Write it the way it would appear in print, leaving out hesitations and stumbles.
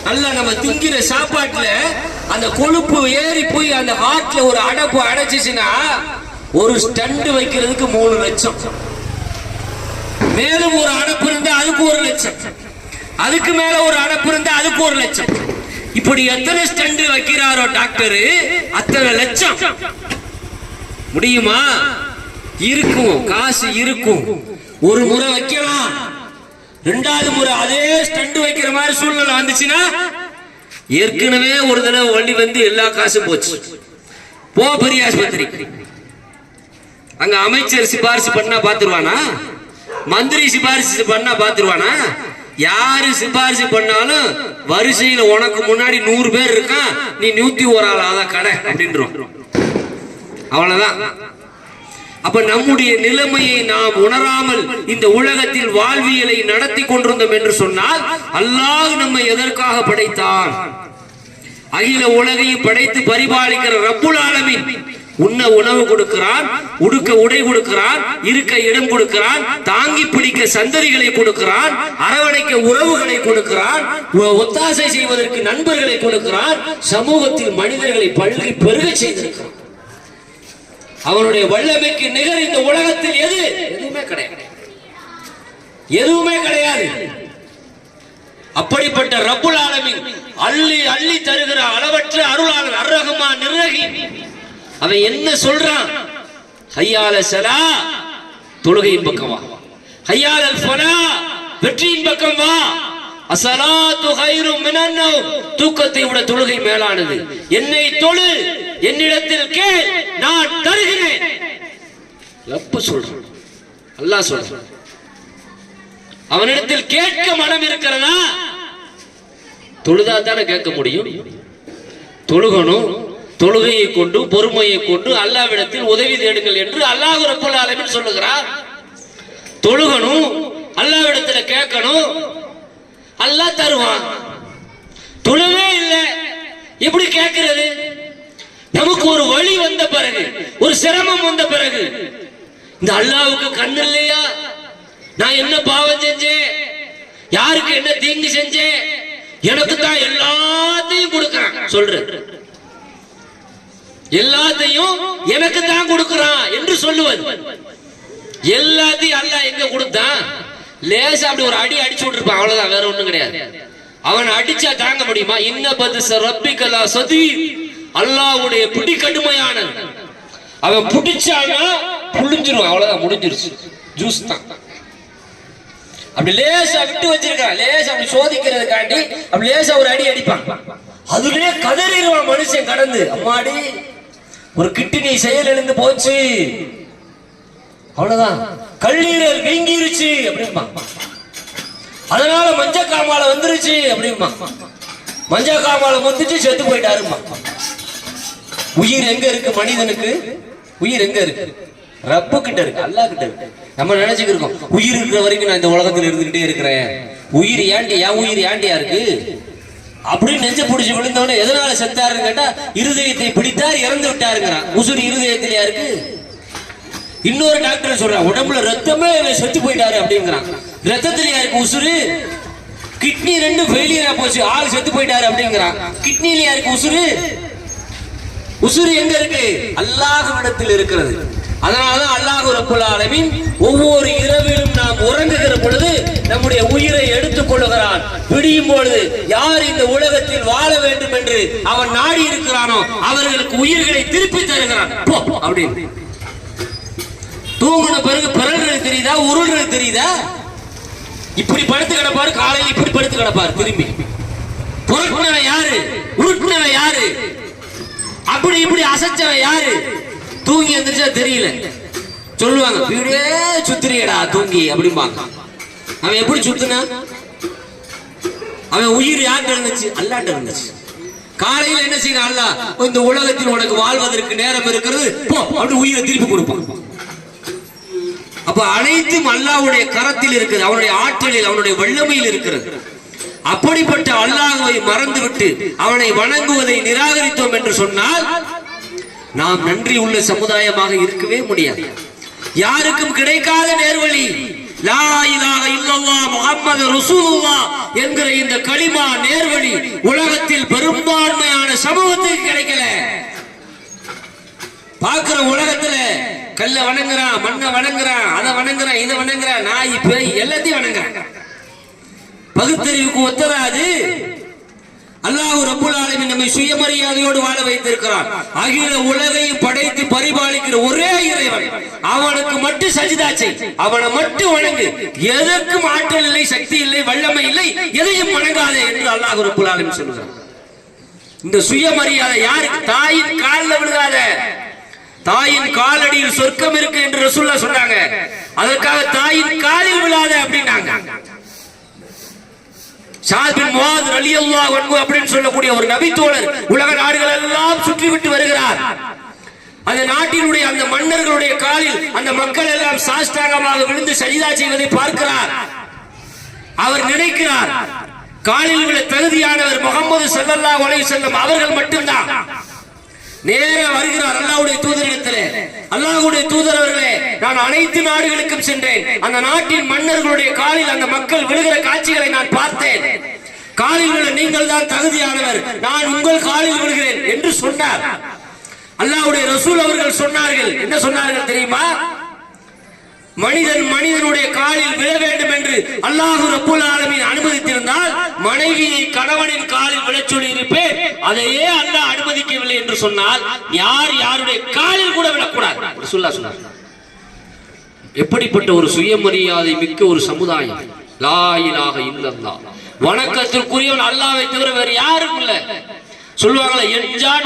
நல்லா நம்ம திங்கிற சாப்பாட்டுல அந்த கொழுப்பு ஏறி போய் அந்த ஹார்ட்ல ஒரு அடைப்பு அடைச்சிச்சுன்னா ஒரு ஸ்டண்ட் வைக்கிறதுக்கு 3 லட்சம். மேலும் ஒரு அடைப்பு இருந்தா அதுக்கு 1 லட்சம், அதுக்கு மேல ஒரு அடைப்பு இருந்தா அதுக்கு 1 லட்சம். இப்படி எத்தனை ஸ்டண்ட் வைக்கிறாரோ டாக்டர் அத்தனை லட்சம். முடியுமா? இருக்கும், காசு இருக்கும். ஒரு முறை வைக்கலாம், 2வது முறை அதே ஸ்டண்ட் வைக்கிற மாதிரி சூழ்நிலை வந்துச்சுன்னா ஏற்கனவே ஒரு தடவை வண்டி வந்து எல்லா காசும் போச்சு. போ பெரிய ஆஸ்பத்திரி. அங்க அமைச்சர் சிபாரிசு பண்ணா பாத்துருவானா? மந்திரி சிபாரிசு பண்ணா பாத்துருவானா? யாரு சிபாரிசு பண்ணாலும் வரிசையில உனக்கு முன்னாடி 100 பேர் இருக்கான், நீ 101 ஆளா கடை அப்படின்றோம். அவ்வளவுதான். அப்ப நம்முடைய நிலைமையை நாம் உணராமல் இந்த உலகத்தில் வாழ்வியலை நடத்தி கொண்டிருந்தோம் என்று சொன்னால் அல்லாஹ் நம்மை எதற்காக படைத்தான்? அகில உலகையும் படைத்து பரிபாலிக்கிற ரப்புல் ஆலமீன் உண்ண உணவு கொடுக்கிறான், உடுக்க உடை கொடுக்கிறான், இருக்க இடம் கொடுக்கிறான், தாங்கி பிடிக்க சந்ததிகளை கொடுக்கிறான், அரவணைக்க உறவுகளை கொடுக்கிறான், ஒத்தாசை செய்வதற்கு நண்பர்களை கொடுக்கிறான், சமூகத்தில் மனிதர்களை பல்கி பெருக செய்திருக்கிறான். அவனுடைய வல்லமைக்கு நிகர் இந்த உலகத்தில் எதுவுமே கிடையாது, எதுவுமே கிடையாது. அப்படிப்பட்ட ரப்புல் ஆலமீன் அள்ளி அள்ளி தருகிற அளவற்ற அருளாளர் அர்-ரஹ்மான் நிர்ரஹீம். அவன் என்ன சொல்றான்? ஹய்யால ஸலா, தொழுகையின் பக்கம் வா. ஹய்யால ஃபலா, வெற்றியின் பக்கம் வா. அஸ்ஸலாத்து கைரும் மினன் நௌம், தூக்கத்தை விட தொழுகை மேலானது. என்னை தொழு, என்னிடத்தில் கேள், நான் தருகிறேன். ரப்பு சொல்றான், அல்லாஹ் சொல்றான். அவனிடத்தில் கேட்க மனம் இருக்கிறதா? தொழுதா தானே கேட்க முடியும். தொழுகணும், தொழுகையை கொண்டு பொறுமையை கொண்டு அல்லாஹ்விடத்தில் உதவி தேடுங்கள் என்று அல்லாஹ் ரப்புல் ஆலமீன் சொல்லுகிறார். தொழுகணும், அல்லாஹ்விடத்தில் கேட்கணும், அல்லாஹ் தருவான். தொழுவே இல்லை, எப்படி கேட்கிறது? நமக்கு ஒரு வழி வந்த பிறகு, ஒரு சிரமம் வந்த பிறகு, இந்த அல்லாஹ்வுக்கு கண்ணு இல்லையா? நான் என்ன பாவம் செஞ்சேன்? யாருக்கு என்ன தீங்கு செஞ்சேன்? எனக்கு தான் எல்லாத்தையும் கொடுக்கிறான் சொல்ற, எல்லாத்தையும் எனக்கு தான் கொடுக்கிறான் என்று சொல்லுவது. எல்லாத்தையும் அல்லாஹ் எங்க கொடுத்தான்? லேசா அப்படி ஒரு அடி அடிச்சு விட்டுருப்பான், அவ்வளவுதான், வேற ஒண்ணும் கிடையாது. அவன் அடிச்சா தாங்க முடியுமா? இன்ன பத்ஸ ரப்பிக்கலா ஸதீர், அல்லாஹ்வுடைய பிடி கடுமையானது. அவன் பிடிச்சானா புளிஞ்சிரும், அவ்வளவுதான், முடிஞ்சிருச்சு, ஜூஸ் தான். அப்படி லேசா விட்டு வச்சிருக்கான், லேசா அப்படி சோதிக்கிறதுக்காண்டி அப்படி லேசா ஒரு அடி அடிப்பான். அதுலயே கதறிடுவான் மனுஷன் கடந்து. அம்மாடி, ஒரு கிட்னி செயல் எழுந்து போச்சு, அவ்வளவுதான், கல்லீரல் வீங்கிருச்சு அப்படிமா, அதனால மஞ்ச காமால வந்துருச்சு அப்படிமா, மஞ்ச காமால வந்துச்சு, செத்து போயிட்டாருமா. உயிர் எங்க இருக்கு மனிதனுக்கு? உயிர் எங்க இருக்கு? ரப்பு கிட்ட இருக்கு, அல்லாஹ் கிட்ட இருக்கு. நம்ம நினைச்சுக்கிருக்கோம் உயிர் இருக்கிற வரைக்கும் நான் இந்த உலகத்தில் இருந்துகிட்டே இருக்கிறேன், உயிர் ஏண்டி, என் உயிர் ஏண்டியா இருக்கு அப்படின்னு நெஞ்ச பிடிச்சு விழுந்தவன எதனால செத்தாருன்னு கேட்டா, இருதயத்தை பிடித்தார் இறந்து விட்டாருங்கிறான். உசுறு இருதயத்திலயா இருக்கு? இன்னொரு டாக்டர் சொல்றான், உடம்புல ரத்தமே செத்து போயிட்டாரு அப்படிங்கிறான். ரத்தத்திலயா இருக்கு உசுறு? கிட்னி 2 ஃபெயிலியரா போச்சு, ஆள் செத்து போயிட்டாரு அப்படிங்கிறான். கிட்னிலயா இருக்கு உசுறு? உசுறு எங்க இருக்கு? அல்லாஹ்விடத்தில் இருக்கிறது. அதனாலதான் அல்லாஹ் ரப்புல் ஆலமீன் ஒவ்வொரு இரவிலும் நாம் உறங்குகிற பொழுது நம்முடைய உயிரை எடுத்துக் கொள்ளுகிறான். விடியும் பொழுது யார் இந்த உலகத்தில் வாழ வேண்டும் என்று அவன் நாடி இருக்கிறானோ அவர்களுக்கு உயிர்களை திருப்பி தருகிறான். அப்படின்னு தூங்கின பிறகு பிறகு தெரியுதா, உருள்றது தெரியுதா? இப்படி படுத்து கிடப்பாரு, காலையில் இப்படி படுத்து கிடப்பாரு, திரும்பி புறக்குனவன் யாரு, உருட்டுனவன் யாரு, அப்படி இப்படி அசைச்சவன் யாரு? தூங்கி எந்திரிச்சா தெரியல, சொல்லுவாங்க வீடே சுத்திரியடா தூங்கி அப்படிம்பாங்க. அவன் எப்படி சுத்துனா? அவன் உயிர் யார்கிட்ட இருந்துச்சு? அல்லாஹ்ட்ட இருந்துச்சு. காலையில் என்ன செய்யணும்? அல்லாஹ் இந்த உலகத்தில் உனக்கு வாழ்வதற்கு நேரம் இருக்கிறது, போ அப்படி உயிரை திருப்பி கொடுப்பான். அப்ப அனைத்தும் அல்லாஹ்வுடைய கரத்தில் இருக்கிறது, அவனுடைய ஆற்றலில், அவனுடைய வல்லமையில் இருக்கிறது. அப்படிப்பட்ட அல்லாஹ்வை மறந்துவிட்டு அவனை வணங்குவதை நிராகரித்தோம் என்று சொன்னால் நாம் நன்றி உள்ள சமுதாயமாக இருக்கவே முடியாது. யாருக்கும் கிடைக்காத நேர்வழி, லா இலாஹ இல்லல்லாஹ் முஹம்மது ரசூலுல்லாஹ் என்கிற இந்த கலிமா நேர்வழி உலகத்தில் பெரும்பான்மையான சமூகத்துக்கு கிடைக்கல. பார்க்கிற உலகத்துல கல்ல வணங்குறான், மண்ணை வணங்குறான், அதை வணங்குறான், இதை வணங்குறான், நாய் பேய் எல்லாத்தையும் வணங்குறான். பகுத்தறிவுக்கு ஒத்தராது. அல்லாஹ் ரப்பல் ஆலமீன் நம்மை சுயமரியாதையோடு வாழ வைத்திருக்கிறான். அகில உலகையும் படைத்து பரிபாலிக்கிற ஒரே இறைவன், அவனுக்கு மட்டும் சஜிதா செய், அவனை மட்டும் வணங்கு. எதற்கும் ஆற்றல் இல்லை, சக்தி இல்லை, வல்லமை இல்லை, எதையும் வணங்காதே என்று அல்லாஹ் ரப்பல் ஆலமீன் சொல்கிறான். இந்த சுயமரியாதை யாருக்கு? தாயின் காலில் விழுகாத. தாயின் காலடியில் சொர்க்கம் இருக்கு என்று ரசூலுல்லாஹ் சொன்னாங்க. அதற்காக தாயின் காலில் விழாத அப்படின்னாங்க. ஸஅத் பின் முஆத் ரலியல்லாஹு அன்ஹு அப்படின்னு சொல்லக்கூடிய ஒரு நபி தோழர் உலக நாடுகள் எல்லாம் சுற்றி விட்டு வருகிறார். அந்த நாட்டினுடைய அந்த மன்னர்களுடைய காலில் அந்த மக்கள் எல்லாம் சாஷ்டாங்கமாக விழுந்து சஜிதா செய்வதை பார்க்கிறார். அவர் நினைக்கிறார், காலில் விழ தகுதியானவர் முகமது ஸல்லல்லாஹு அலைஹி வஸல்லம் அவர்கள் மட்டும்தான். நேரே வருகிறார் அல்லாஹ்வுடைய தூதரிடத்திலே. அல்லாஹ்வுடைய தூதர் அவர்களே, நான் அனைத்து நாடுகளுக்கும் சென்றேன். அந்த நாட்டின் மன்னர்களுடைய காலில் அந்த மக்கள் விழுகிற காட்சிகளை நான் பார்த்தேன். காலில் விழ நீங்கள் தான் தகுதியானவர், நான் உங்கள் காலில் விழுகிறேன் என்று சொன்னார். அல்லாஹ்வுடைய ரசூல் அவர்கள் சொன்னார்கள், என்ன சொன்னார்கள் தெரியுமா? மனிதனுடைய காலில் விழ வேண்டும் என்று அல்லாஹ் ரப்பல் ஆலமீன் அனுமதித்திருந்தால் மனைவியை கணவனின் காலில் விழச் சொல்லி இருப்பேன். அதையே அல்லாஹ் அனுமதிக்கவில்லை என்று சொன்னால் யாருடைய காலில் கூட விழக்கூடாது ரசூலுல்லாஹ் சொன்னார். எப்படிப்பட்ட ஒரு சுயமரியாதை மிக்க ஒரு சமுதாயம். லா இலாஹ இல்லல்லாஹ், வணக்கத்திற்குரியவன் அல்லாஹ்வை தவிர வேறு யாரும் இல்லை. சொல்லுவாங்களே, என்ஜான்